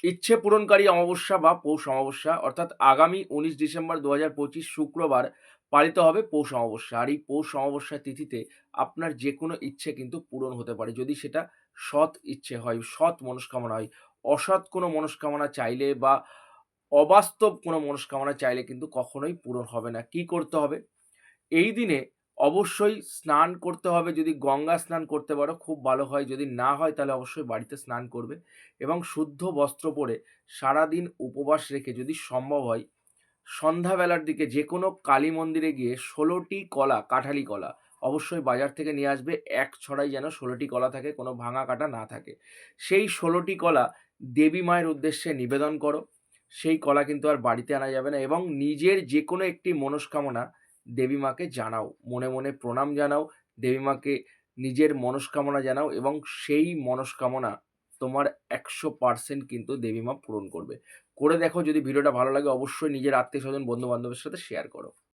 ইচ্ছে পূরণকারী অমাবস্যা বা পৌষ অমাবস্যা অর্থাৎ আগামী 19 ডিসেম্বর 2025 শুক্রবার পালিত হবে পৌষ অমাবস্যা। আর এই পৌষ অমাবস্যার তিথিতে আপনার যেকোনো ইচ্ছে কিন্তু পূরণ হতে পারে। যদি সেটা সৎ ইচ্ছে হয়, সৎ মনস্কামনা হয়। অসৎ কোনো মনস্কামনা চাইলে বা অবাস্তব কোনো মনস্কামনা চাইলে কিন্তু কখনোই পূরণ হবে না। কি করতে হবে? এই দিনে অবশ্যই স্নান করতে হবে। যদি গঙ্গা স্নান করতে পারো খুব ভালো হয়। যদি না হয় তাহলে অবশ্যই বাড়িতে স্নান করবে এবং শুদ্ধ বস্ত্র পরে সারাদিন উপবাস রেখে যদি সম্ভব হয় সন্ধ্যাবেলার দিকে যেকোনো কালী মন্দিরে গিয়ে ১৬ টি কলা, কাঠালি কলা অবশ্যই বাজার থেকে নিয়ে আসবে। এক ছড়াই যেন ১৬ টি কলা থাকে, কোনো ভাঙা কাটা না থাকে। সেই ১৬ টি কলা দেবী মায়ের উদ্দেশ্যে নিবেদন করো। সেই কলা কিন্তু আর বাড়িতে আনা যাবে না এবং নিজের যেকোনো একটি মনস্কামনা দেবী মাকে জানাও। মনে, মনে প্রণাম জানাও। দেবী মাকে নিজের মনস্কামনা জানাও এবং সেই মনস্কামনা তোমার ১০০% কিন্তু দেবী মা পূরণ করবে। করে দেখো, যদি ভিডিওটা ভালো লাগে অবশ্যই নিজের আত্মীয়স্বজন, বন্ধু-বান্ধবের সাথে শেয়ার করো।